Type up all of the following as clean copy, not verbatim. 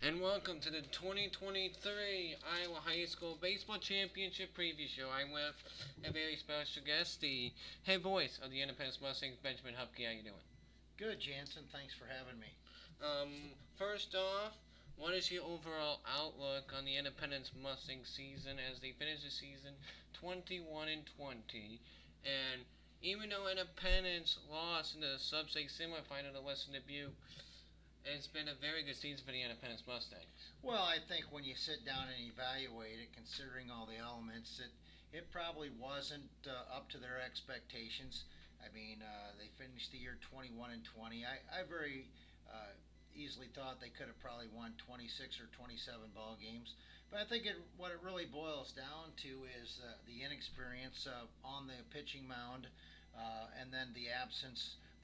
And welcome to the 2023 Iowa High School Baseball Championship Preview Show. I'm with a very special guest, the head voice of the Independence Mustangs, Benjamin Hupke. How you doing? Good, Jansen. Thanks for having me. First off, what is your overall outlook on the Independence Mustangs season as they finish the season 21 and 20? And even though Independence lost in the sub-state semifinal to Western Dubuque, it's been a very good season for the Independence Mustangs. Well, I think when you sit down and evaluate it, considering all the elements, it probably wasn't up to their expectations. I mean, they finished the year 21 and 20. I very easily thought they could have probably won 26 or 27 ball games. But I think what it really boils down to is the inexperience on the pitching mound, and then the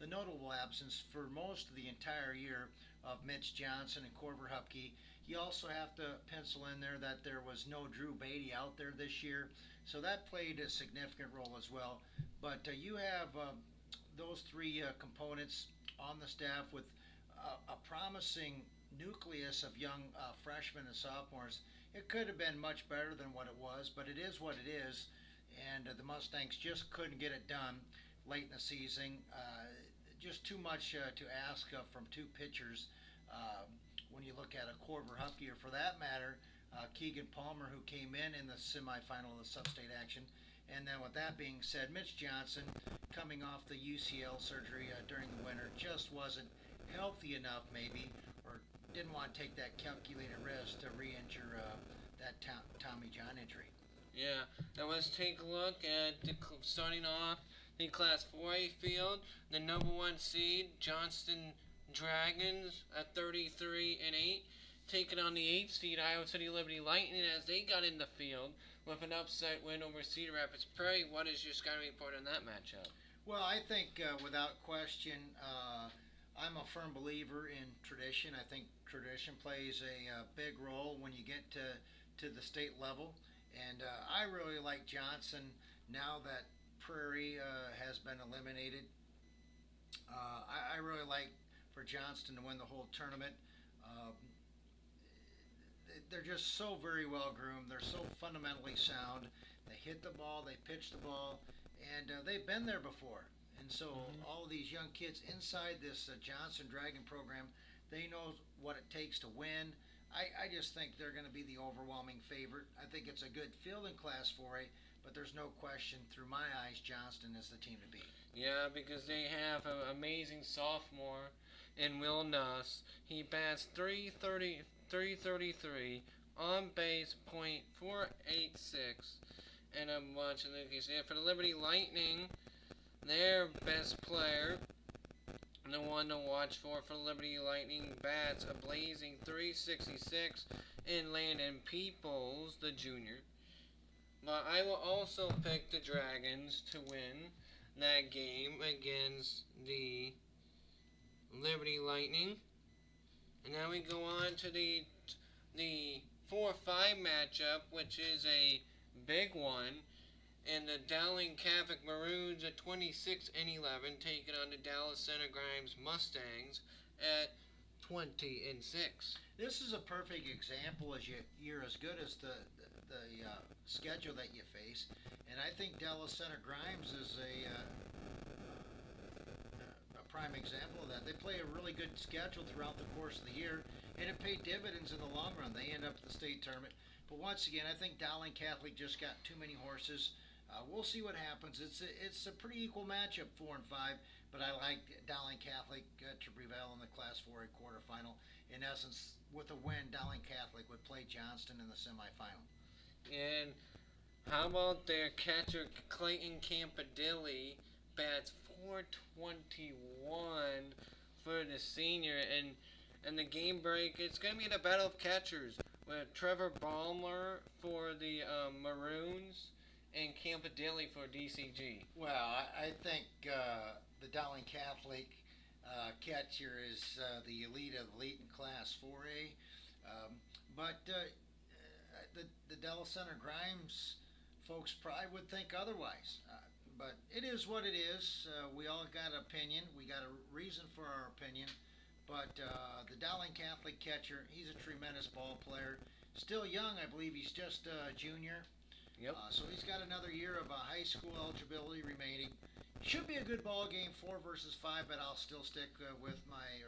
notable absence for most of the entire year of Mitch Johnson and Corver Hupke. You also have to pencil in there that there was no Drew Beatty out there this year, so that played a significant role as well. But you have those three components on the staff with a promising nucleus of young freshmen and sophomores. It could have been much better than what it was, but it is what it is, and the Mustangs just couldn't get it done late in the season. Just too much to ask from two pitchers when you look at a Corver Hupke, or for that matter, Keegan Palmer, who came in the semifinal of the sub-state action. And then with that being said, Mitch Johnson, coming off the UCL surgery during the winter, just wasn't healthy enough, maybe, or didn't want to take that calculated risk to re-injure that Tommy John injury. Yeah, and let's take a look at starting off the Class 4A field. The number one seed, Johnston Dragons, at 33 and 8, taking on the 8th seed, Iowa City Liberty Lightning, as they got in the field with an upset win over Cedar Rapids Prairie. What is your scouting report on that matchup? Well, I think without question, I'm a firm believer in tradition. I think tradition plays a big role when you get to the state level. And I really like Johnson now that Prairie has been eliminated. I really like for Johnston to win the whole tournament. Um, they're just so very well groomed. They're so fundamentally sound. They hit the ball, they pitch the ball, and they've been there before. And so all these young kids inside this Johnson Dragon program, they know what it takes to win. I just think they're going to be the overwhelming favorite. I think it's a good field in Class 4A, but there's no question, through my eyes, Johnston is the team to beat. Yeah, because they have an amazing sophomore in Will Nuss. He bats 333, on base .486, and I'm watching the case. Yeah, for the Liberty Lightning, their best player, the one to watch for Liberty Lightning, bats a blazing 366 in Landon Peoples, the junior. But I will also pick the Dragons to win that game against the Liberty Lightning. And now we go on to the 4-5 matchup, which is a big one. And the Dowling Catholic Maroons at 26 and 11 taking on the Dallas Center Grimes Mustangs at 20 and 6. This is a perfect example as you're as good as the schedule that you face, and I think Dallas Center Grimes is a prime example of that. They play a really good schedule throughout the course of the year, and it paid dividends in the long run. They end up at the state tournament. But once again, I think Dowling Catholic just got too many horses. We'll see what happens. It's a pretty equal matchup, 4 and 5. But I like Dowling Catholic to prevail in the Class 4A quarterfinal. In essence, with a win, Dowling Catholic would play Johnston in the semifinal. And how about their catcher Clayton Campadilli bats 421 for the senior, and the game break, it's going to be the battle of catchers with Trevor Ballmer for the Maroons and Campadilli for DCG. Well, I think the Dowling Catholic catcher is the elite of elite in Class 4A. But the Dallas Center Grimes folks probably would think otherwise. But it is what it is. We all got an opinion. We got a reason for our opinion. But the Dowling Catholic catcher, he's a tremendous ball player. Still young, I believe he's just a junior. Yep. So he's got another year of high school eligibility remaining. Should be a good ball game, 4 versus 5, but I'll still stick with my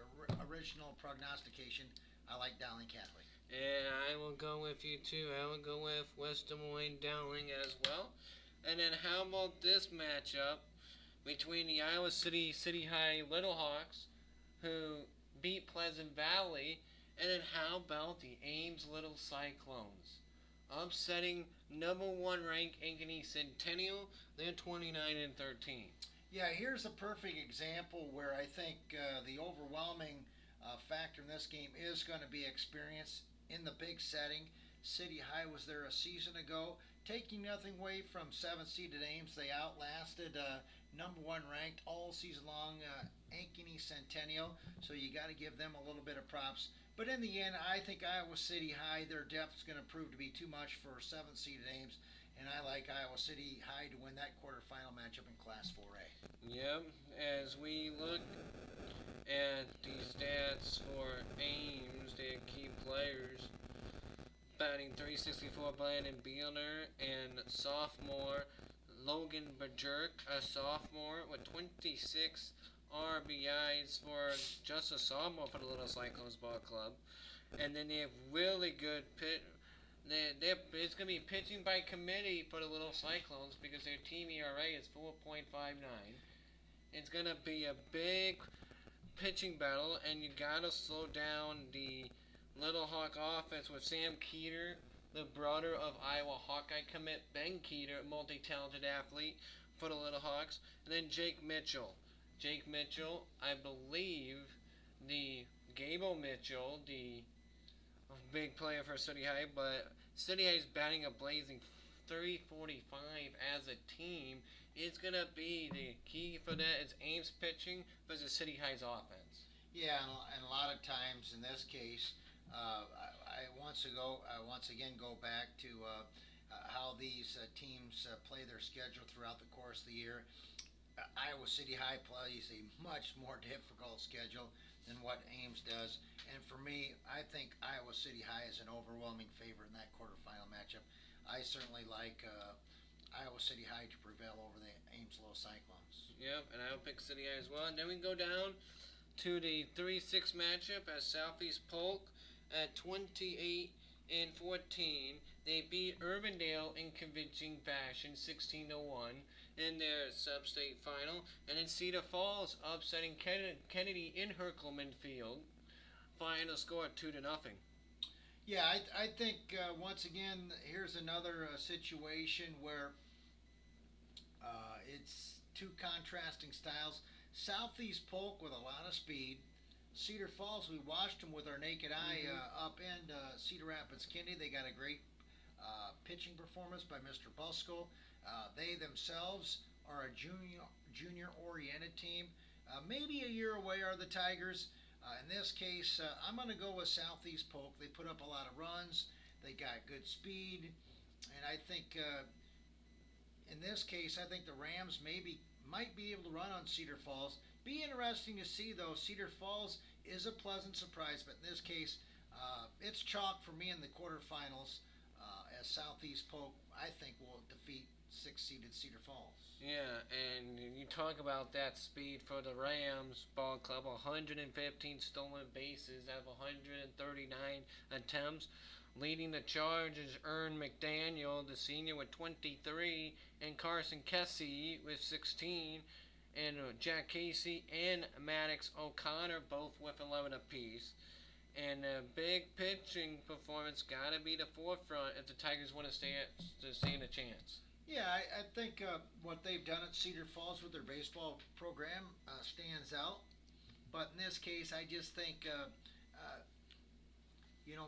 original prognostication. I like Dowling Catholic. And I will go with you too. I will go with West Des Moines Dowling as well. And then how about this matchup between the Iowa City High Little Hawks, who beat Pleasant Valley, and then how about the Ames Little Cyclones, upsetting #1 ranked Ankeny Centennial? They're 29-13. Yeah, here's a perfect example where I think the overwhelming factor in this game is going to be experience in the big setting. City High was there a season ago. Taking nothing away from 7th-seeded Ames, they outlasted #1 ranked all season long Ankeny Centennial, so you got to give them a little bit of props. But in the end, I think Iowa City High, their depth is going to prove to be too much for 7th-seeded Ames, and I like Iowa City High to win that quarterfinal matchup in Class 4A. Yep, as we look at the stats for Ames, their key players, batting .364, Brandon Beelner, and sophomore Logan Bajurk, a sophomore with 26 RBIs for just a sophomore for the Little Cyclones Ball Club. And then they have really good it's going to be pitching by committee for the Little Cyclones because their team ERA is 4.59. It's going to be a big pitching battle, and you got to slow down the Little Hawk offense with Sam Keeter, the brother of Iowa Hawkeye commit Ben Keeter, multi-talented athlete for the Little Hawks, and then Jake Mitchell. Jake Mitchell, I believe the Gable Mitchell, the big player for City High, but City High is batting a blazing .345 as a team. It's going to be the key for that is Ames pitching versus City High's offense. Yeah, and a lot of times in this case, I once again go back to how these teams play their schedule throughout the course of the year. Iowa City High plays a much more difficult schedule than what Ames does, and for me, I think Iowa City High is an overwhelming favorite in that quarterfinal matchup. I certainly like Iowa City High to prevail over the Ames Little Cyclones. Yep, and I'll pick City High as well. And then we go down to the 3-6 matchup at Southeast Polk at 28-14. They beat Urbandale in convincing fashion, 16-1, in their sub-state final. And then Cedar Falls upsetting Kennedy in Herkelman Field. Final score 2-0. Yeah, I think once again, here's another situation where it's two contrasting styles. Southeast Polk with a lot of speed. Cedar Falls, we watched them with our naked eye up in Cedar Rapids, Kennedy. They got a great pitching performance by Mr. Buskell. They themselves are a junior-oriented team. Maybe a year away are the Tigers. In this case, I'm going to go with Southeast Polk. They put up a lot of runs. They got good speed. And I think in this case, I think the Rams might be able to run on Cedar Falls. Be interesting to see, though. Cedar Falls is a pleasant surprise, but in this case, it's chalk for me in the quarterfinals as Southeast Polk, I think, will defeat 6th-seeded Cedar Falls. Yeah, and you talk about that speed for the Rams Ball Club, 115 stolen bases out of 139 attempts. Leading the charge is Ern McDaniel, the senior, with 23, and Carson Kessie with 16, and Jack Casey and Maddox O'Connor both with 11 apiece. And a big pitching performance got to be the forefront if the Tigers want to stand a chance. Yeah, I think what they've done at Cedar Falls with their baseball program stands out. But in this case, I just think,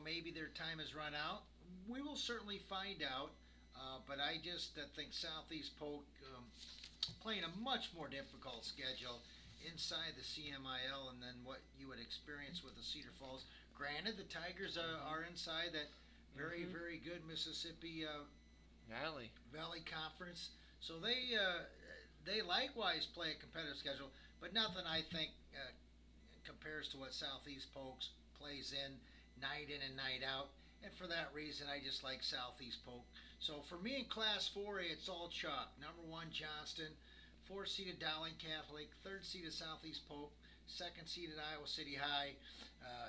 maybe their time has run out. We will certainly find out. But I just think Southeast Polk playing a much more difficult schedule inside the CMIL and then what you would experience with the Cedar Falls. Granted, the Tigers are inside that very, very good Mississippi Valley Conference, so they likewise play a competitive schedule, but nothing I think compares to what Southeast Polk plays in and night out. And for that reason, I just like Southeast Polk. So for me in Class 4A, it's all chalk. Number 1, Johnston. 4th seeded Dowling Catholic. 3rd seeded Southeast Polk. 2nd seeded Iowa City High.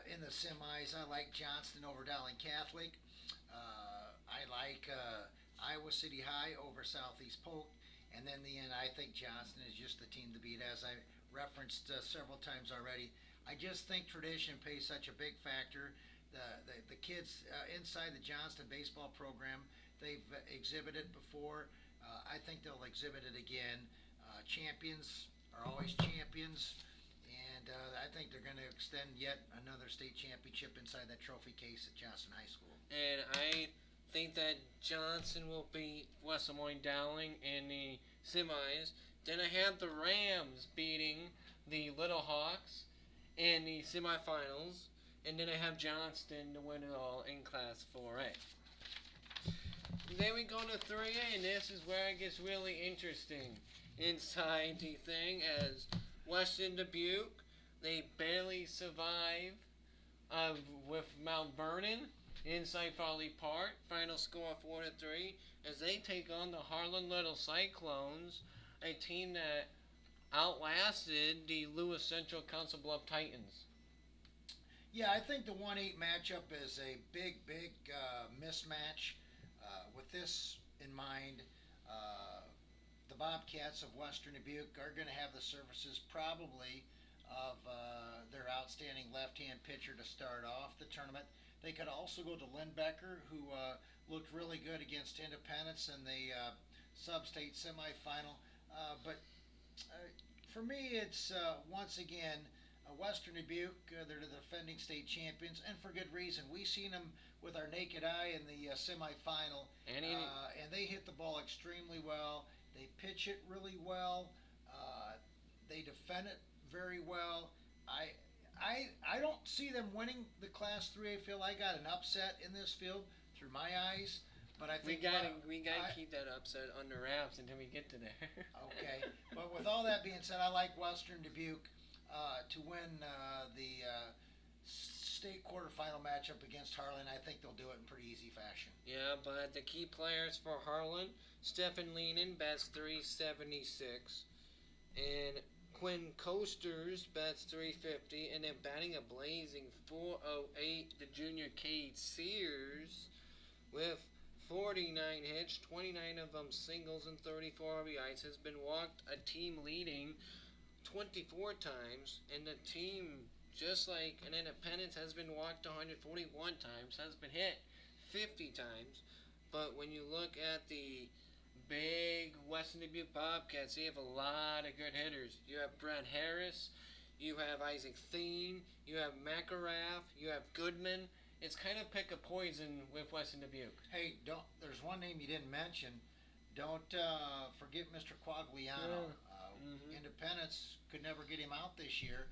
In the semis, I like Johnston over Dowling Catholic. I like Iowa City High over Southeast Polk. And then in the end, I think Johnston is just the team to beat, as I referenced several times already. I just think tradition plays such a big factor. The kids inside the Johnston baseball program, they've exhibited before. I think they'll exhibit it again. Champions are always champions, and I think they're going to extend yet another state championship inside that trophy case at Johnston High School. And I think that Johnson will beat West Des Moines Dowling in the semis. Then I have the Rams beating the Little Hawks in the semifinals. And then I have Johnston to win it all in Class 4A. Then we go to 3A, and this is where it gets really interesting inside the thing, as Western Dubuque, they barely survive with Mount Vernon inside Folly Park. Final score 4-3 as they take on the Harlan Little Cyclones, a team that outlasted the Lewis Central Council Bluff Titans. Yeah, I think the 1-8 matchup is a big mismatch. With this in mind, the Bobcats of Western Dubuque are going to have the services probably of their outstanding left-hand pitcher to start off the tournament. They could also go to Lindbecker, who looked really good against Independence in the sub-state semifinal. But for me, it's once again Western Dubuque. They're the defending state champions, and for good reason. We've seen them with our naked eye in the semifinal, and they hit the ball extremely well. They pitch it really well. They defend it very well. I don't see them winning the Class 3A field. I got an upset in this field through my eyes, but I think we gotta keep that upset under wraps until we get to there. Okay, but with all that being said, I like Western Dubuque to win the state quarterfinal matchup against Harlan. I think they'll do it in pretty easy fashion. Yeah, but the key players for Harlan, Stephen Leenan bats .376, and Quinn Coasters bats .350, and then batting a blazing .408, the junior Cade Sears with 49 hits, 29 of them singles and 34 RBIs, has been walked a team leading 24 times, and the team, just like an Independence, has been walked 141 times, has been hit 50 times. But when you look at the big Western Dubuque Bobcats, they have a lot of good hitters. You have Brent Harris, you have Isaac Thien, you have McErath, you have Goodman. It's kind of pick a poison with Western Dubuque. Hey, there's one name you didn't mention. Don't forget Mr. Quagliano. Independence could never get him out this year.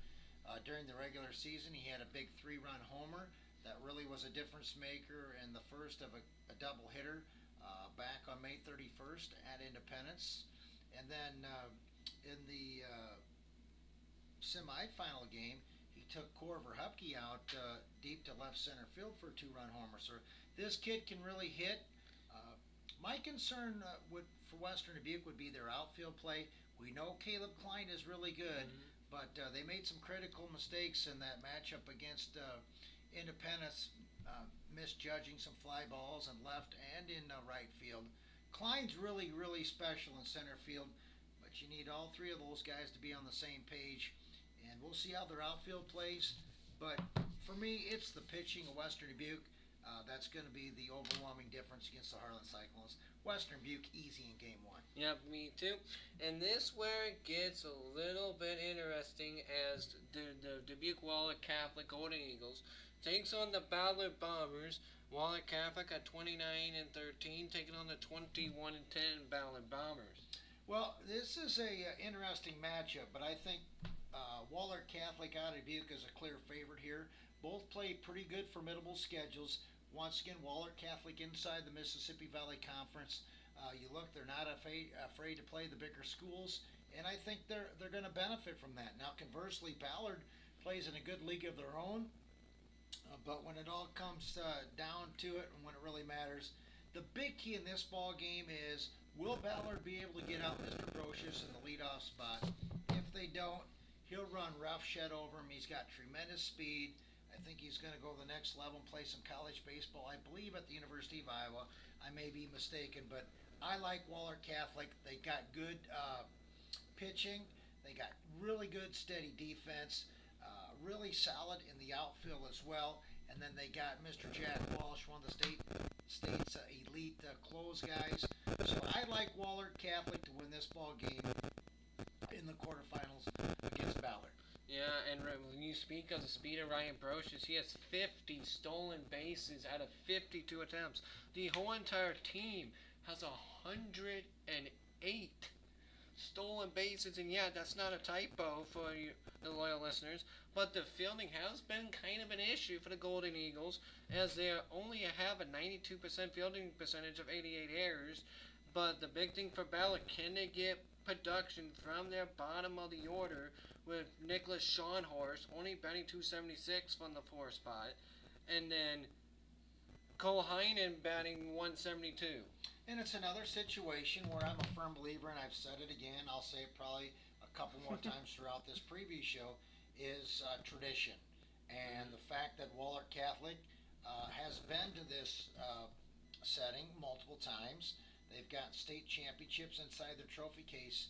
During the regular season, he had a big 3-run homer that really was a difference maker and the first of a double hitter back on May 31st at Independence. And then in the semifinal game, he took Corver Hupke out deep to left center field for a 2-run homer. So this kid can really hit. My concern for Western Dubuque would be their outfield play. We know Caleb Klein is really good, but they made some critical mistakes in that matchup against Independence, misjudging some fly balls in left and in right field. Klein's really special in center field, but you need all three of those guys to be on the same page, and we'll see how their outfield plays. But for me, it's the pitching of Western Dubuque. That's going to be the overwhelming difference against the Harlan Cyclones. Western Dubuque easy in game 1. Yep, me too. And this where it gets a little bit interesting, as the Dubuque Wahlert Catholic Golden Eagles takes on the Ballard Bombers. Wahlert Catholic at 29-13, taking on the 21-10 Ballard Bombers. Well, this is a interesting matchup, but I think Wahlert Catholic out of Dubuque is a clear favorite here. Both play pretty good, formidable schedules. Once again, Wahlert Catholic inside the Mississippi Valley Conference. You look, they're not afraid to play the bigger schools, and I think they're going to benefit from that. Now, conversely, Ballard plays in a good league of their own. But when it all comes down to it, and when it really matters, the big key in this ball game is, will Ballard be able to get out Mr. Brocious in the leadoff spot? If they don't, he'll run roughshed over him. He's got tremendous speed. I think he's going to go to the next level and play some college baseball, I believe, at the University of Iowa. I may be mistaken, but I like Waller Catholic. They got good pitching. They got really good, steady defense. Really solid in the outfield as well. And then they got Mr. Jack Walsh, one of the state's elite close guys. So I like Waller Catholic to win this ball game in the quarterfinals against Ballard. Yeah, and when you speak of the speed of Ryan Brocious, he has 50 stolen bases out of 52 attempts. The whole entire team has 108 stolen bases, and yeah, that's not a typo for you, the loyal listeners, but the fielding has been kind of an issue for the Golden Eagles, as they only have a 92% fielding percentage of 88 errors. But the big thing for Ballard, can they get production from their bottom of the order, with Nicholas Schonhorst only batting .276 from the 4th spot, and then Cole Heinen batting .172. And it's another situation where I'm a firm believer, and I've said it again, I'll say it probably a couple more times throughout this preview show, is tradition. And the fact that Waller Catholic has been to this setting multiple times. They've got state championships inside their trophy case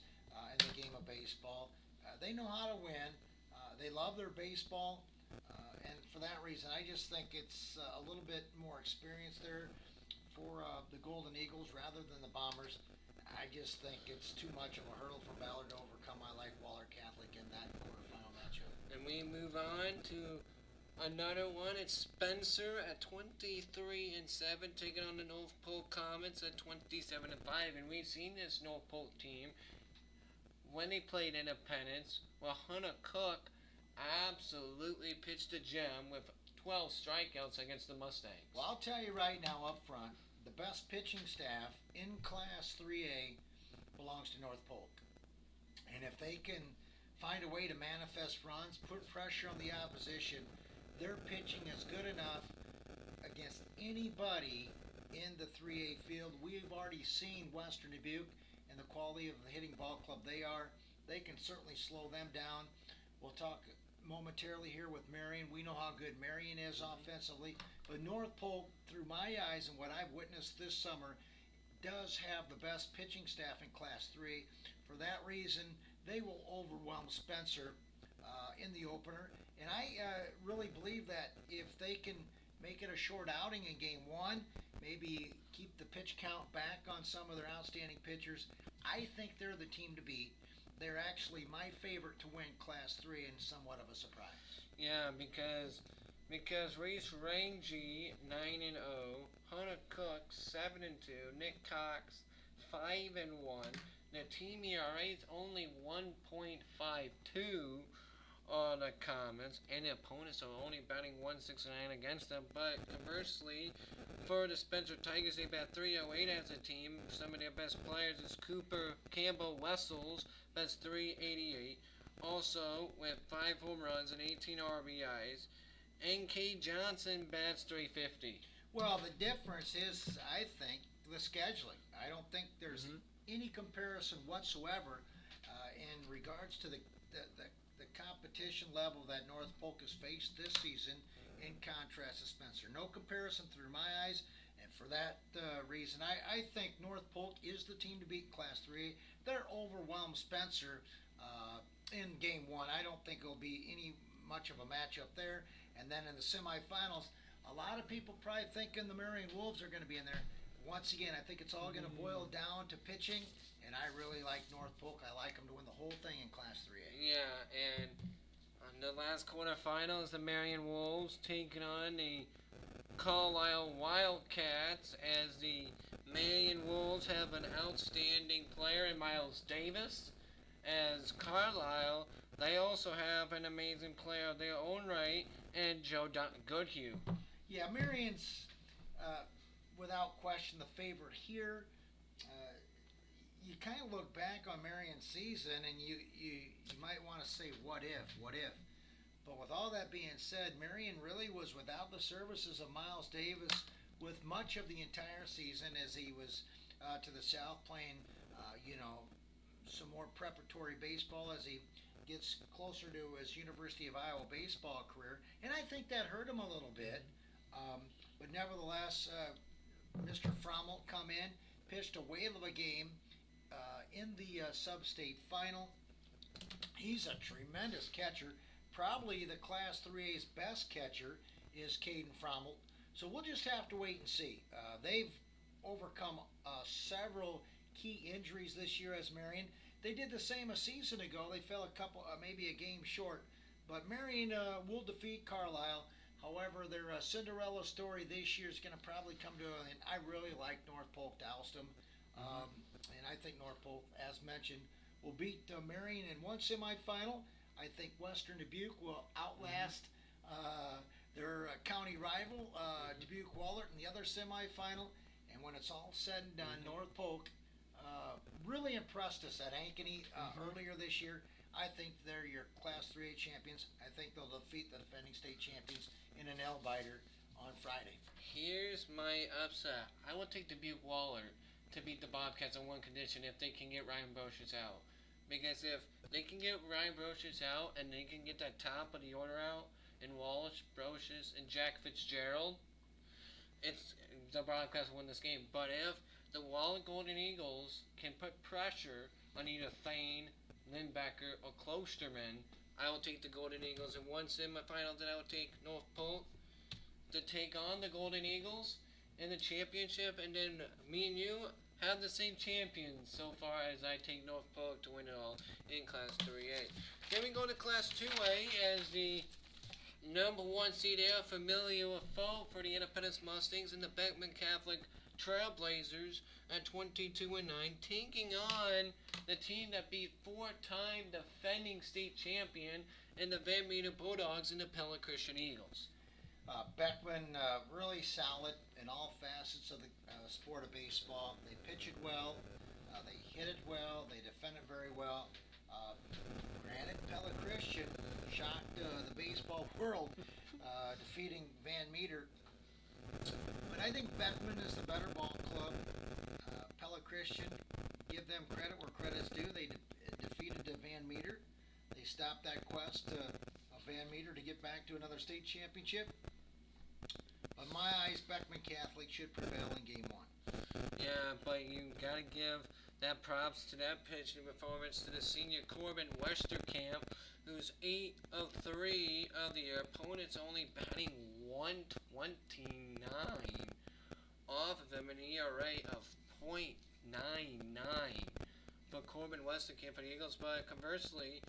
in the game of baseball. They know how to win. They love their baseball. And for that reason, I just think it's a little bit more experience there for the Golden Eagles rather than the Bombers. I just think it's too much of a hurdle for Ballard to overcome. I like Waller Catholic in that quarterfinal matchup. And we move on to another one. It's Spencer at 23-7, taking on the North Polk Comets at 27-5. And we've seen this North Polk team when they played Independence. Well, Hunter Cook absolutely pitched a gem with 12 strikeouts against the Mustangs. Well, I'll tell you right now up front, the best pitching staff in Class 3A belongs to North Polk. And if they can find a way to manifest runs, put pressure on the opposition, their pitching is good enough against anybody in the 3A field. We've already seen Western Dubuque and the quality of the hitting ball club they are. They can certainly slow them down. We'll talk momentarily here with Marion. We know how good Marion is offensively, but North Polk, through my eyes and what I've witnessed this summer, does have the best pitching staff in Class 3. For that reason, they will overwhelm Spencer in the opener, and I really believe that if they can make it a short outing in Game 1, maybe keep the pitch count back on some of their outstanding pitchers, I think they're the team to beat. They're actually my favorite to win Class 3 and somewhat of a surprise. Yeah, because Reese Rangy 9-0, Hunter Cook 7-2, Nick Cox 5-1. The team ERA is only 1.52 on the Comets, and the opponents are only batting .169 against them. But conversely, for the Spencer Tigers, they bat .308 as a team. Some of their best players is Cooper Campbell Wessels, that's .388. Also, with 5 home runs and 18 RBIs. N.K. Johnson bats .350. Well, the difference is, I think, the scheduling. I don't think there's any comparison whatsoever in regards to the competition level that North Polk has faced this season in contrast to Spencer. No comparison through my eyes, and for that reason, I think North Polk is the team to beat Class 3. They're overwhelmed Spencer in Game 1. I don't think it'll be any much of a matchup there. And then in the semifinals, a lot of people probably thinking the Marion Wolves are going to be in there. Once again, I think it's all going to boil down to pitching, and I really like North Polk. I like them to win the whole thing in Class 3A. Yeah, and on the last quarterfinals, the Marion Wolves taking on the Carlisle Wildcats, as the Marion Wolves have an outstanding player in Miles Davis. As Carlisle, they also have an amazing player of their own right, and Joe Goodhue. Yeah, Marion's without question the favorite here. You kind of look back on Marion's season, and you might want to say, what if? But with all that being said, Marion really was without the services of Miles Davis with much of the entire season as he was to the south playing, some more preparatory baseball as he gets closer to his University of Iowa baseball career. And I think that hurt him a little bit. But nevertheless, Mr. Frommel come in, pitched a whale of a game in the sub-state final. He's a tremendous catcher. Probably the Class 3A's best catcher is Caden Frommel. So we'll just have to wait and see. They've overcome several key injuries this year as Marion. They did the same a season ago. They fell maybe a game short. But Marion will defeat Carlisle. However, their Cinderella story this year is going to probably come to an end. I really like North Polk to oust them. And I think North Polk, as mentioned, will beat Marion in one semifinal. I think Western Dubuque will outlast their county rival, Dubuque Wahlert, in the other semifinal. And when it's all said and done, North Polk really impressed us at Ankeny earlier this year. I think they're your Class 3A champions. I think they'll defeat the defending state champions in an nail-biter on Friday. Here's my upset. I will take Dubuque Wahlert to beat the Bobcats on one condition: if they can get Ryan Brocious out. Because if they can get Ryan Brocious out and they can get that top of the order out in Wallace, Brocious, and Jack Fitzgerald, the Bobcats will win this game. But if the Wahlert Golden Eagles can put pressure on either Thane, Lindbecker, or Klosterman, I will take the Golden Eagles in one semifinal. Then I will take North Polk to take on the Golden Eagles in the championship, and then me and you have the same champions so far as I take North Polk to win it all in Class 3A. Then we go to Class 2A as the number 1 seed there, familiar with foe for the Independence Mustangs and the Beckman Catholic Trailblazers at 22-9, taking on the team that beat 4-time defending state champion and the Van Meter Bulldogs and the Pella Christian Eagles. Beckman really solid in all facets of the sport of baseball. They pitch it well, they hit it well, they defend it very well. Granted, Pella Christian shocked the baseball world, defeating Van Meter. But I think Beckman is the better ball club. Pella Christian, give them credit where credit's due. They defeated Van Meter. They stopped that quest of Van Meter to get back to another state championship. But in my eyes, Beckman Catholic should prevail in Game 1. Yeah, but you gotta give that props to that pitching performance to the senior Corbin Westerkamp, who's 8 of 3 of the year. Opponents only batting 129 off of him, an ERA of .99 for Corbin Westerkamp for the Eagles. But conversely,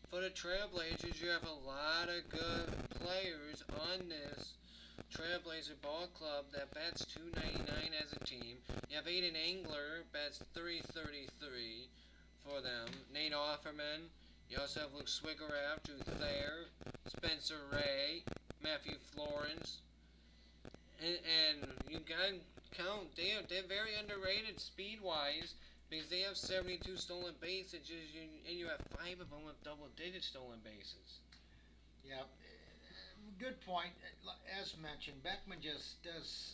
for the Trailblazers, you have a lot of good players on this Trailblazer ball club that bats .299 as a team. You have Aiden Engler, bats .333 for them. Nate Offerman. You also have Luke Swigarav, Drew Thayer, Spencer Ray, Matthew Florence. And you gotta count, they're very underrated speed-wise because they have 72 stolen bases and you have 5 of them with double-digit stolen bases. Yeah. Good point. As mentioned, Beckman just does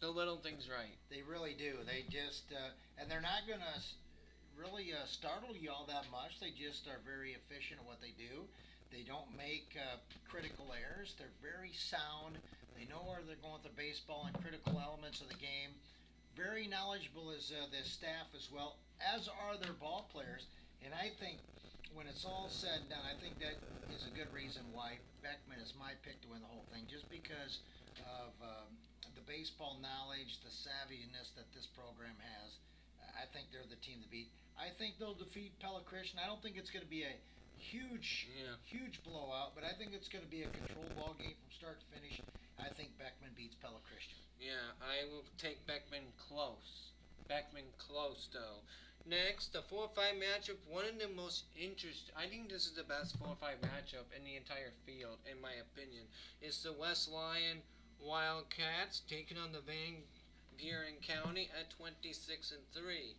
the little things right. They really do. They just, and they're not going to really startle you all that much. They just are very efficient at what they do. They don't make critical errors. They're very sound. They know where they're going with the baseball and critical elements of the game. Very knowledgeable is their staff as well, as are their ball players. And I think when it's all said and done, I think that is a good reason why Beckman is my pick to win the whole thing, just because of the baseball knowledge, the savviness that this program has. I think they're the team to beat. I think they'll defeat Pella Christian. I don't think it's going to be a huge blowout, but I think it's going to be a controlled ball game from start to finish. I think Beckman beats Pella Christian. Yeah, I will take Beckman close. Beckman close, though. Next, the 4-5 matchup, one of the most interesting, I think this is the best 4-5 matchup in the entire field, in my opinion. It's the West Lyon Wildcats taking on the Van Buren County at 26-3.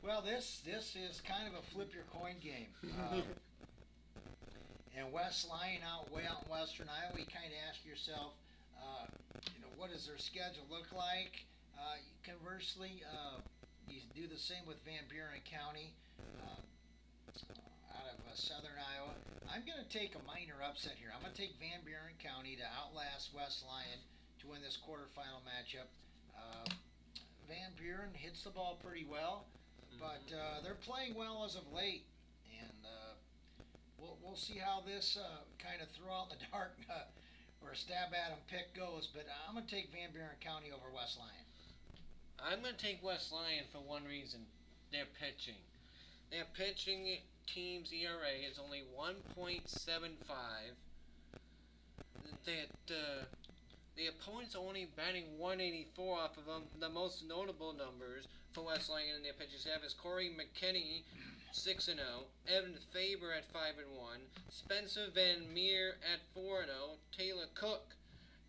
Well, this is kind of a flip your coin game. And West Lyon way out in western Iowa, you kind of ask yourself, what does their schedule look like? Conversely, you do the same with Van Buren County out of southern Iowa. I'm going to take a minor upset here. I'm going to take Van Buren County to outlast West Lyon to win this quarterfinal matchup. Van Buren hits the ball pretty well, but they're playing well as of late, and we'll see how this kind of throw out in the dark or a stab at 'em pick goes. But I'm going to take Van Buren County over West Lyon. I'm going to take West Lyon for one reason. Their pitching. Their pitching team's ERA is only 1.75. The opponent's only batting 184 off of them. The most notable numbers for West Lyon in their pitching staff is Corey McKinney, 6-0, Evan Faber at 5-1, Spencer Van Meer at 4-0, Taylor Cook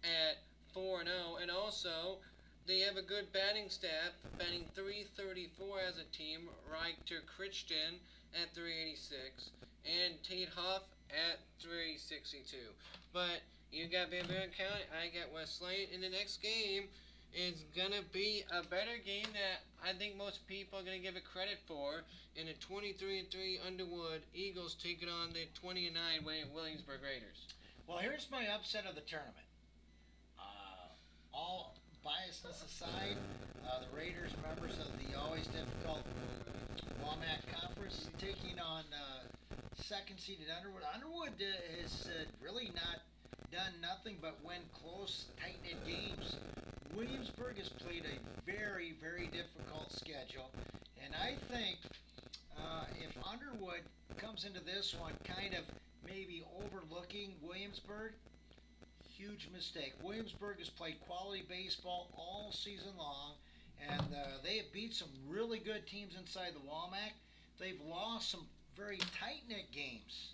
at 4-0, and also they have a good batting staff, batting 334 as a team, Reichter Christian at 386, and Tate Huff at 362. But you got Van Buren County, I got West Lyon. In the next game is going to be a better game that I think most people are going to give it credit for. In the 23-3 Underwood Eagles taking on the 20-9 Williamsburg Raiders. Well, here's my upset of the tournament. All biasness aside, the Raiders, members of the always difficult WAMAC Conference, taking on second-seeded Underwood. Underwood has really not done nothing but win close, tight-knit games. Williamsburg has played a very, very difficult schedule, and I think if Underwood comes into this one kind of maybe overlooking Williamsburg, huge mistake. Williamsburg has played quality baseball all season long, and they have beat some really good teams inside the WAMAC. They've lost some very tight-knit games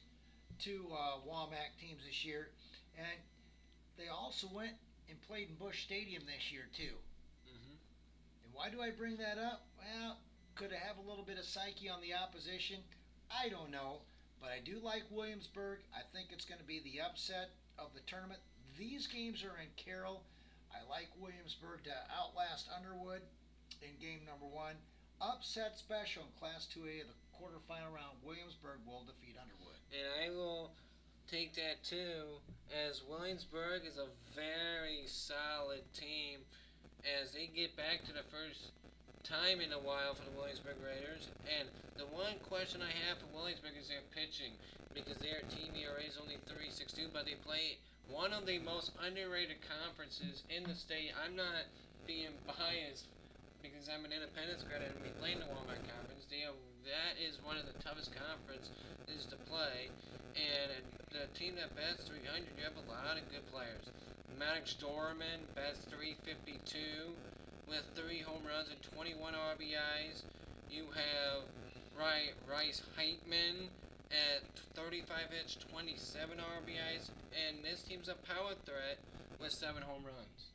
to WAMAC teams this year, and they also went and played in Busch Stadium this year too. And why do I bring that up? Well, could I have a little bit of psyche on the opposition? I don't know, but I do like Williamsburg. I think it's going to be the upset of the tournament. These games are in Carroll. I like Williamsburg to outlast Underwood in game number 1. Upset special in Class 2A of the quarterfinal round. Williamsburg will defeat Underwood. And I will take that too, as Williamsburg is a very solid team as they get back to the first time in a while for the Williamsburg Raiders. And the one question I have for Williamsburg is their pitching, because their team ERA is only 3.62, but they play one of the most underrated conferences in the state. I'm not being biased because I'm an independence credit and we play in the Walmart Conference. That is one of the toughest conferences to play, and the team that bats 300, you have a lot of good players. Maddox Dorman bats 352 with 3 home runs and 21 RBIs. You have Rice Heitman at 35 hits, 27 RBIs, and this team's a power threat with 7 home runs.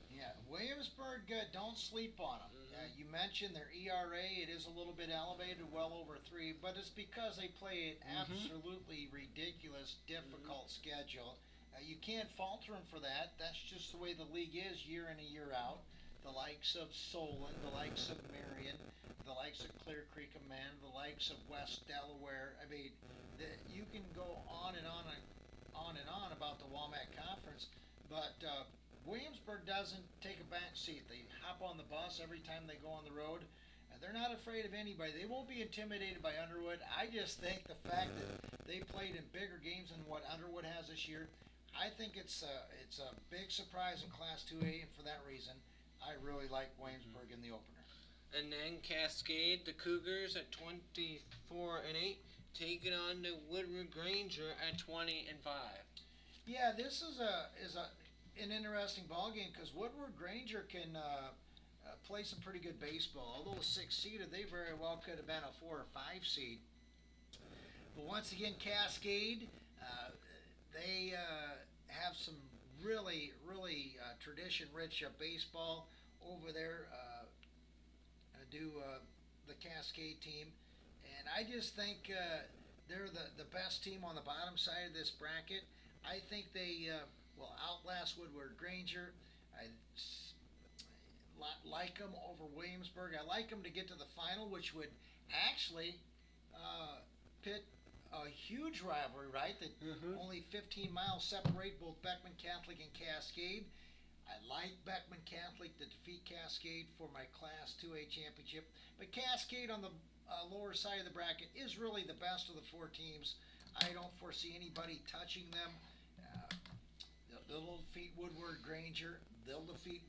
Yeah, Williamsburg, don't sleep on them. You mentioned their ERA, it is a little bit elevated, well over 3, but it's because they play an absolutely ridiculous, difficult schedule. You can't falter them for that. That's just the way the league is year in and year out. The likes of Solon, the likes of Marion, the likes of Clear Creek and Man, the likes of West Delaware. I mean, you can go on and on and on about the WAMAC Conference, but Williamsburg doesn't take a back seat. They hop on the bus every time they go on the road. And they're not afraid of anybody. They won't be intimidated by Underwood. I just think the fact that they played in bigger games than what Underwood has this year, I think it's a big surprise in Class 2A, and for that reason, I really like Williamsburg in the opener. And then Cascade, the Cougars at 24-8, taking on the Woodward Granger at 20-5. Yeah, this is an interesting ball game because Woodward Granger can play some pretty good baseball. Although 6-seeded, they very well could have been a 4 or 5 seed. But once again, Cascade, they have some really tradition-rich baseball over there. The Cascade team, and I just think they're the best team on the bottom side of this bracket. I think they will outlast Woodward Granger. I like them over Williamsburg. I like them to get to the final, which would actually pit a huge rivalry, right? That only 15 miles separate both Beckman Catholic and Cascade. I like Beckman Catholic to defeat Cascade for my Class 2A championship, but Cascade on the lower side of the bracket is really the best of the four teams. I don't foresee anybody touching them. They'll defeat Woodward Granger. They'll defeat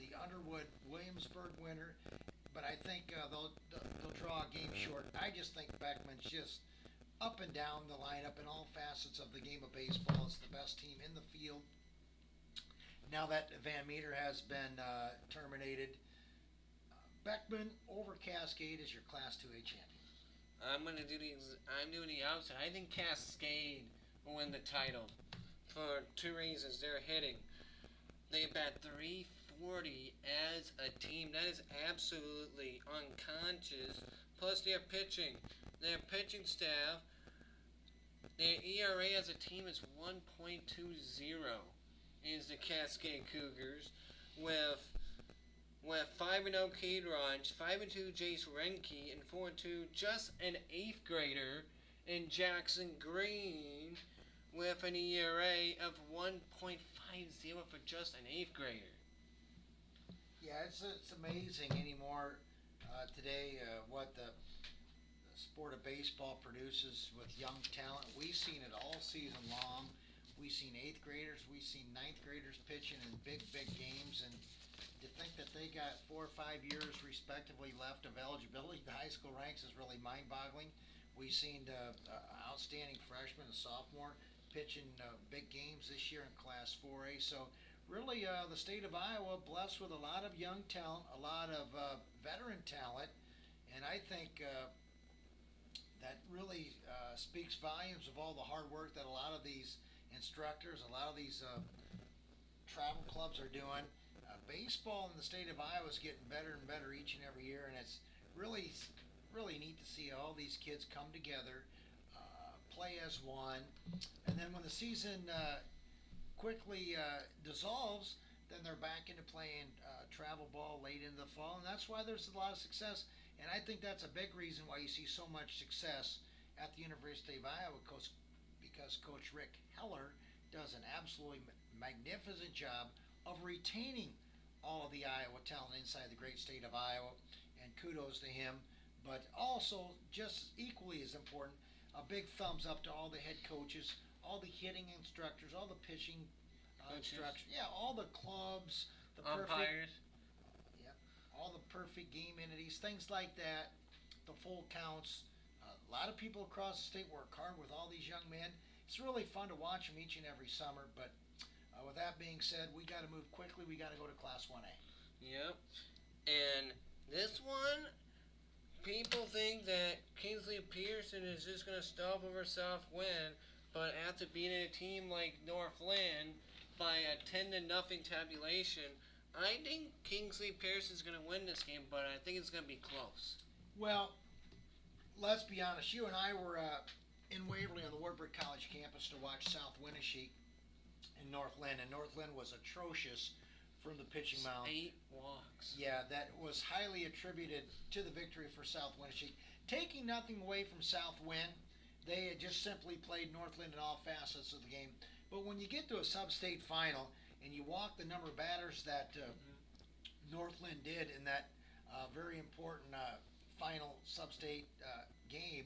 the Underwood Williamsburg winner, but I think they'll draw a game short. I just think Beckman's just up and down the lineup in all facets of the game of baseball. It's the best team in the field. Now that Van Meter has been terminated, Beckman over Cascade is your Class 2A champion. I'm doing the opposite. I think Cascade will win the title for two reasons. They're hitting. They bat 340 as a team. That is absolutely unconscious. Plus, their pitching. Their pitching staff, their ERA as a team is 1.20. Is the Cascade Cougars with 5-0 Cade Ronch, 5-2 Jace Renke, and 4-2 just an 8th grader in Jackson Green with an ERA of 1.50 for just an 8th grader. Yeah, it's amazing anymore today what the sport of baseball produces with young talent. We've seen it all season long. We've seen 8th graders, we've seen 9th graders pitching in big games, and to think that they got 4 or 5 years respectively left of eligibility to high school ranks is really mind-boggling. We've seen outstanding freshman and sophomore pitching big games this year in Class 4A. So really the state of Iowa blessed with a lot of young talent, a lot of veteran talent, and I think that really speaks volumes of all the hard work that a lot of these instructors, a lot of these travel clubs are doing. Baseball in the state of Iowa is getting better and better each and every year, and it's really neat to see all these kids come together, play as one, and then when the season quickly dissolves, then they're back into playing travel ball late into the fall, and that's why there's a lot of success. And I think that's a big reason why you see so much success at the University of Iowa, because Coach Rick Heller does an absolutely magnificent job of retaining all of the Iowa talent inside the great state of Iowa, and kudos to him. But also, just equally as important, a big thumbs up to all the head coaches, all the hitting instructors, all the pitching instructors, all the clubs, the umpires, all the perfect game entities, things like that, the full counts. A lot of people across the state work hard with all these young men. It's really fun to watch them each and every summer, but with that being said, we got to move quickly. We got to go to Class 1A. Yep. And this one, people think that Kingsley Pearson is just going to stop over Southwind, but after beating a team like Northland by a 10-0 tabulation, I think Kingsley Pearson's going to win this game, but I think it's going to be close. Well, let's be honest. You and I were in Waverly on the Wartburg College campus to watch South Winneshiek in Northland, and Northland was atrocious from the pitching mound. 8 walks. Yeah, that was highly attributed to the victory for South Winneshiek. Taking nothing away from Southwind, they had just simply played Northland in all facets of the game. But when you get to a sub-state final and you walk the number of batters that Northland did in that very important final sub-state game,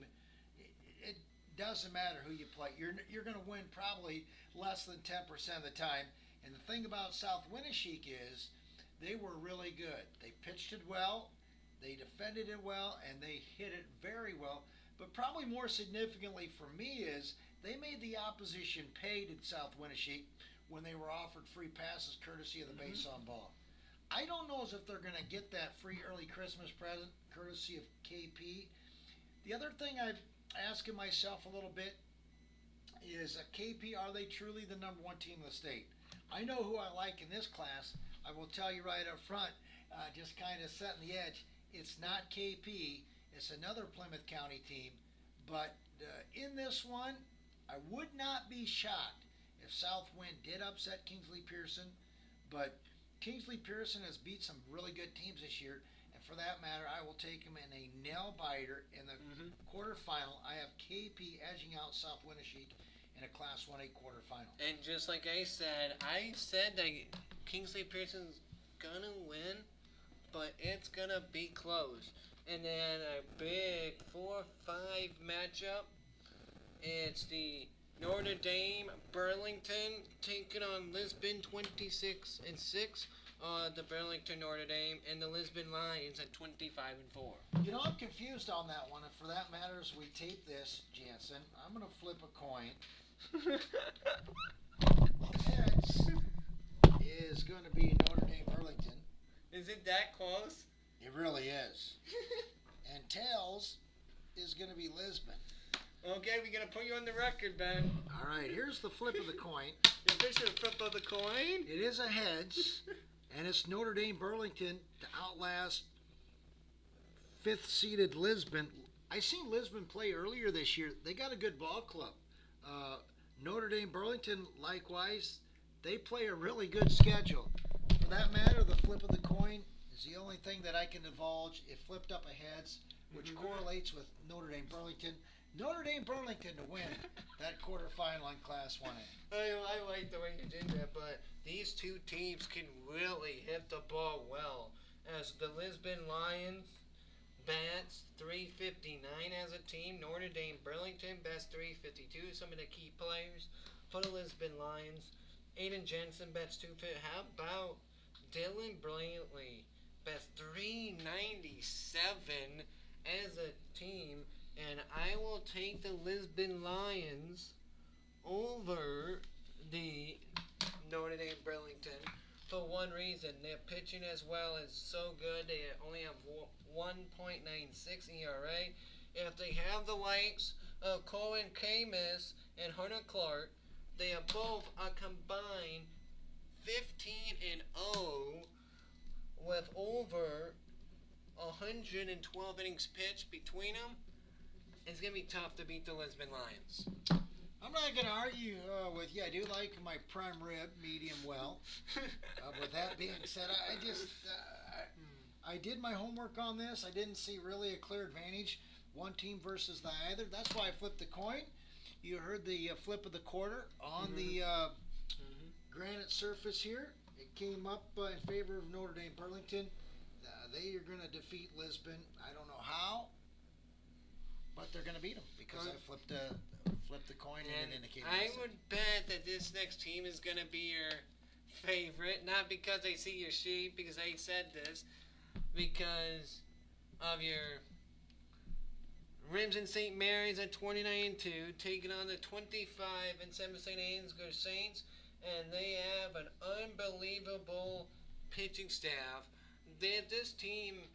it doesn't matter who you play. You're going to win probably less than 10% of the time. And the thing about South Winneshiek is they were really good. They pitched it well, they defended it well, and they hit it very well. But probably more significantly for me is they made the opposition pay to South Winneshiek when they were offered free passes courtesy of the base on ball. I don't know as if they're going to get that free early Christmas present courtesy of KP. The other thing I'm asking myself a little bit is KP, are they truly the number one team in the state? I know who I like in this class. I will tell you right up front, just kind of setting the edge, it's not KP. It's another Plymouth County team, but in this one, I would not be shocked if Southwind did upset Kingsley Pearson, but Kingsley Pearson has beat some really good teams this year, and for that matter, I will take him in a nail biter in the quarterfinal. I have KP edging out South Winneshiek in a Class 1A quarterfinal. And just like I said that Kingsley Pearson's gonna win, but it's gonna be close. And then a big 4-5 matchup. It's the Notre Dame Burlington taking on Lisbon 26-6. The Burlington Notre Dame and the Lisbon Lions at 25-4. You know, I'm confused on that one. And for that matter, as we tape this, Jansen, I'm gonna flip a coin. Heads is going to be Notre Dame Burlington. Is it that close? It really is. And tails is going to be Lisbon. Okay, we're going to put you on the record, Ben. All right, here's the flip of the coin. The official flip of the coin? It is a heads, and it's Notre Dame Burlington to outlast 5th-seeded Lisbon. I seen Lisbon play earlier this year. They got a good ball club. Notre Dame Burlington, likewise, they play a really good schedule. For that matter, the flip of the coin is the only thing that I can divulge. It flipped up a heads, which correlates with Notre Dame Burlington. Notre Dame Burlington to win that quarterfinal in Class 1A. I like the way you did that, but these two teams can really hit the ball well. As the Lisbon Lions bats 359 as a team. Notre Dame Burlington bats 352. Some of the key players for the Lisbon Lions. Aiden Jensen bats 250. How about Dylan Brantley bats 397 as a team. And I will take the Lisbon Lions over the Notre Dame Burlington for one reason. Their pitching as well is so good. They only have 1.96 ERA. If they have the likes of Cohen Camus and Hunter Clark, they are both a combined 15-0 with over 112 innings pitched between them. It's going to be tough to beat the Lisbon Lions. I'm not going to argue with you. I do like my prime rib, medium well. With that being said, I did my homework on this. I didn't see really a clear advantage, one team versus the other. That's why I flipped the coin. You heard the flip of the quarter on the granite surface here. It came up in favor of Notre Dame Burlington. They are going to defeat Lisbon. I don't know how, but they're going to beat them because I flipped the coin and it indicated. I would bet that this next team is going to be your favorite, not because I see your sheet, because I said this, because of your Remsen St. Mary's at 29-2, taking on the 25-7 St. Ansgar Saints, and they have an unbelievable pitching staff. This team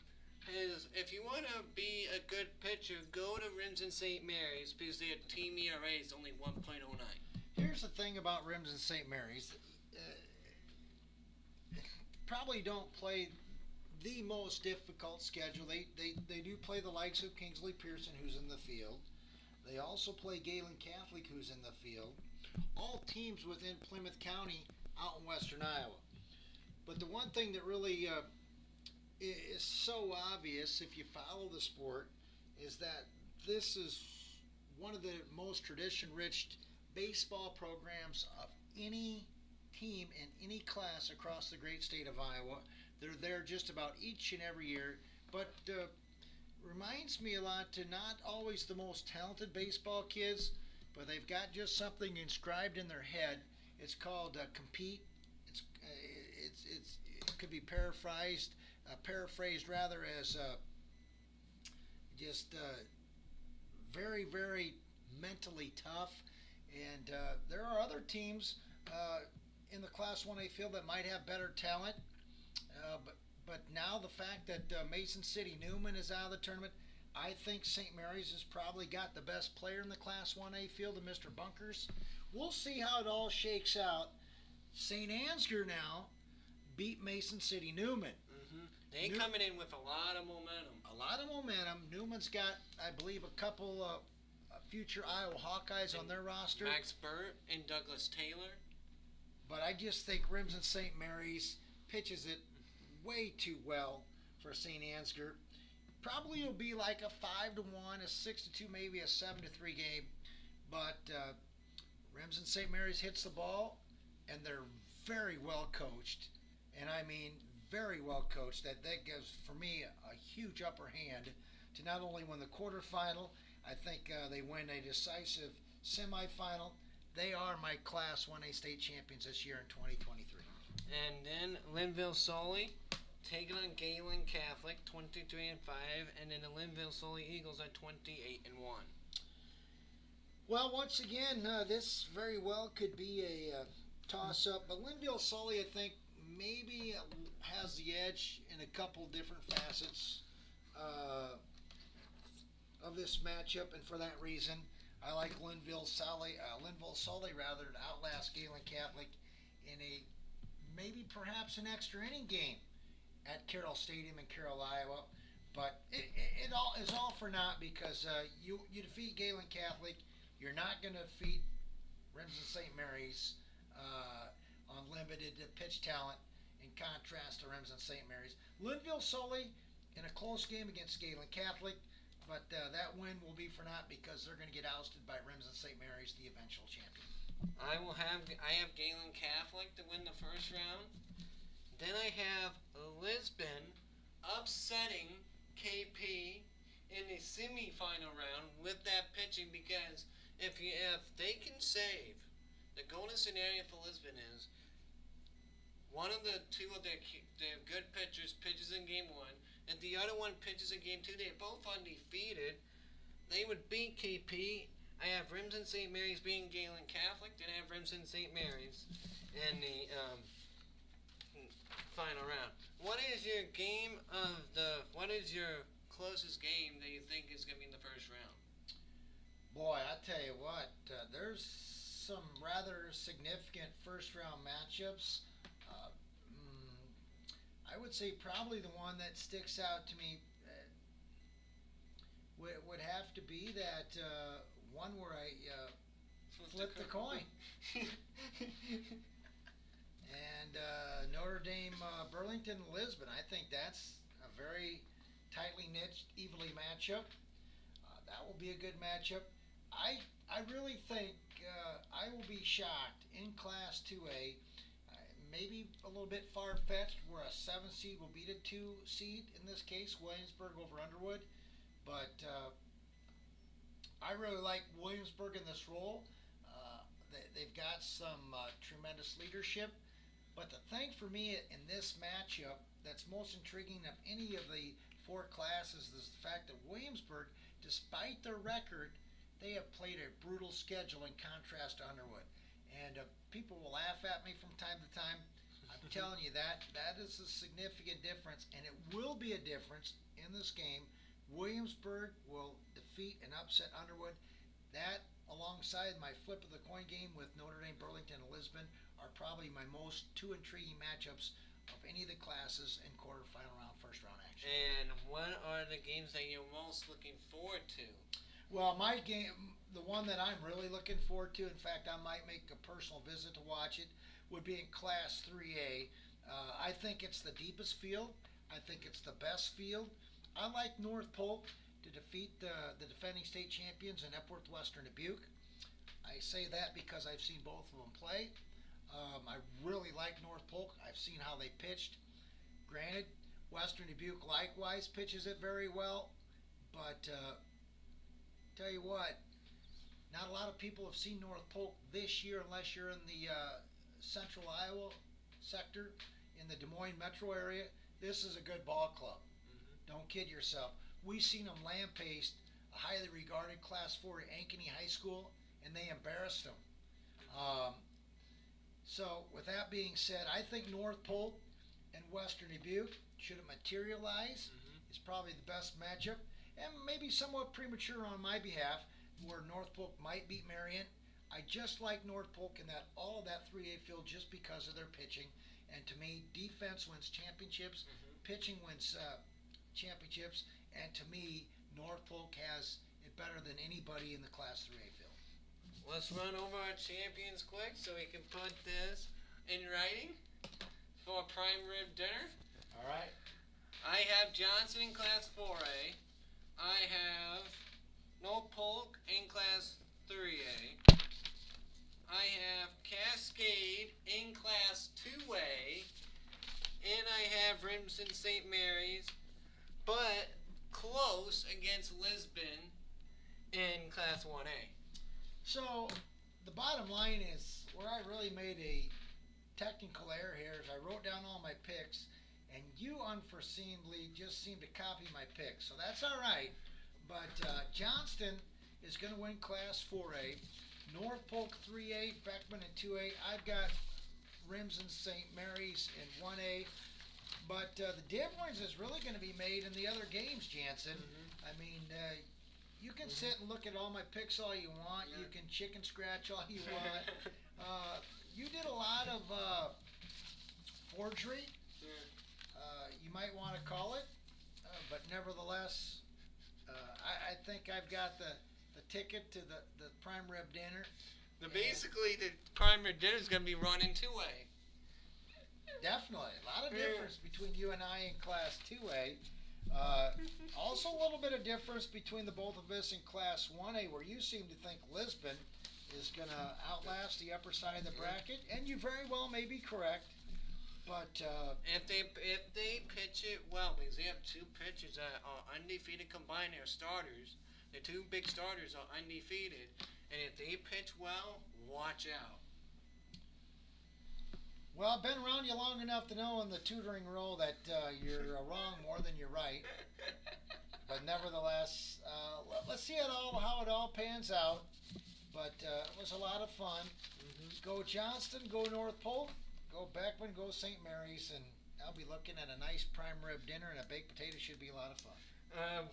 is, if you want to be a good pitcher, go to Remsen St. Mary's because their team ERA is only 1.09. Here's the thing about Remsen St. Mary's. Probably don't play the most difficult schedule. They do play the likes of Kingsley Pearson, who's in the field. They also play Galen Catholic, who's in the field. All teams within Plymouth County out in western Iowa. But the one thing that really is so obvious if you follow the sport is that this is one of the most tradition-rich baseball programs of any team in any class across the great state of Iowa. They're there just about each and every year, but reminds me a lot to not always the most talented baseball kids, but they've got just something inscribed in their head. It's called compete. It could be paraphrased as just very, very mentally tough. And there are other teams in the Class 1A field that might have better talent. But now the fact that Mason City Newman is out of the tournament, I think St. Mary's has probably got the best player in the Class 1A field, Mr. Bunkers. We'll see how it all shakes out. St. Ansgar now beat Mason City Newman. They coming in with a lot of momentum. A lot of momentum. Newman's got, I believe, a couple of future Iowa Hawkeyes on their roster. Max Burt and Douglas Taylor. But I just think Remsen St. Mary's pitches it way too well for St. Ansgar. Probably it'll be like a 5-1, a 6-2, maybe a 7-3 game. But Remsen St. Mary's hits the ball, and they're very well coached. And I mean very well coached. That gives, for me, a huge upper hand to not only win the quarterfinal, I think they win a decisive semifinal. They are my Class 1A state champions this year in 2023. And then Linville-Sully taking on Galen Catholic, 23-5, and then the Linville-Sully Eagles are 28-1. Well, once again, this very well could be a toss-up, but Linville-Sully, I think, maybe has the edge in a couple different facets of this matchup, and for that reason, I like Linville-Sully to outlast Galen Catholic in a maybe perhaps an extra inning game at Carroll Stadium in Carroll, Iowa. But it all is all for naught because you defeat Galen Catholic, you're not going to defeat Remsen St. Mary's on limited pitch talent. In contrast to Remsen St. Mary's, Linville-Sully in a close game against Galen Catholic, but that win will be for naught because they're going to get ousted by Remsen St. Mary's, the eventual champion. I have Galen Catholic to win the first round. Then I have Lisbon upsetting KP in the semifinal round with that pitching because if they can save, the golden scenario for Lisbon is one of the two of their good pitchers pitches in game one, and the other one pitches in game two. They're both undefeated. They would beat KP. I have Remsen St. Mary's beating Galen Catholic. Then I have Remsen St. Mary's in the final round. What is your closest game that you think is going to be in the first round? Boy, I tell you what, there's some rather significant first round matchups. I would say probably the one that sticks out to me would have to be that one where I flipped the coin. And Notre Dame, Burlington, Lisbon. I think that's a very tightly niched, evenly matchup. That will be a good matchup. I really think I will be shocked in Class 2A. Maybe a little bit far-fetched where a 7 seed will beat a 2 seed, in this case Williamsburg over Underwood, but I really like Williamsburg in this role. They've got some tremendous leadership, but the thing for me in this matchup that's most intriguing of any of the 4 classes is the fact that Williamsburg, despite their record, they have played a brutal schedule in contrast to Underwood. And people will laugh at me from time to time. I'm telling you that is a significant difference, and it will be a difference in this game. Williamsburg will defeat and upset Underwood. That, alongside my flip of the coin game with Notre Dame, Burlington, and Lisbon, are probably my most 2 intriguing matchups of any of the classes in quarterfinal round, first round action. And what are the games that you're most looking forward to? Well, my game, the one that I'm really looking forward to, in fact, I might make a personal visit to watch it, would be in Class 3A. I think it's the deepest field. I think it's the best field. I like North Polk to defeat the defending state champions in Epworth Western Dubuque. I say that because I've seen both of them play. I really like North Polk. I've seen how they pitched. Granted, Western Dubuque likewise pitches it very well, but tell you what, not a lot of people have seen North Polk this year unless you're in the central Iowa sector in the Des Moines metro area. This is a good ball club. Don't kid yourself. We've seen them lambaste a highly regarded Class 4 Ankeny High School, and they embarrassed them. So with that being said, I think North Polk and Western Dubuque, should it materialize, is probably the best matchup. And maybe somewhat premature on my behalf, where North Polk might beat Marion. I just like North Polk in that all of that 3A field just because of their pitching. And to me, defense wins championships, pitching wins championships, and to me, North Polk has it better than anybody in the Class 3A field. Let's run over our champions quick so we can put this in writing for prime rib dinner. All right. I have Johnson in Class 4A. I have Norfolk in Class 3A. I have Cascade in Class 2A. And I have Remsen St. Mary's, but close against Lisbon in Class 1A. So, the bottom line is, where I really made a technical error here is I wrote down all my picks, and you unforeseenly just seemed to copy my picks. So that's all right. But Johnston is going to win Class 4A. Norfolk 3A, Beckman in 2A. I've got Remsen St. Mary's in 1A. But the difference is really going to be made in the other games, Jansen. I mean, you can sit and look at all my picks all you want. You can chicken scratch all you want. You did a lot of forgery, you might want to call it. But nevertheless, I think I've got the ticket to the prime rib dinner. Basically, the prime rib dinner is going to be run in 2A. Definitely. A lot of difference between you and I in Class 2A. Also a little bit of difference between the both of us in Class 1A, where you seem to think Lisbon is going to outlast the upper side of the bracket, and you very well may be correct. But if they pitch it well, because they have two pitchers that are undefeated combined, they're starters. The two big starters are undefeated, and if they pitch well, watch out. Well, I've been around you long enough to know in the tutoring role that you're wrong more than you're right. But nevertheless, let's see how it all pans out. But it was a lot of fun. Go Johnston, go North Pole, go Beckman, go St. Mary's, and I'll be looking at a nice prime rib dinner, and a baked potato should be a lot of fun.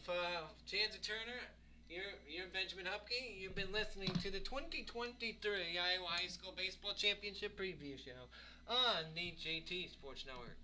For Jansen Turner, you're Benjamin Hupke. You've been listening to the 2023 Iowa High School Baseball Championship Preview Show on the JT Sports Network.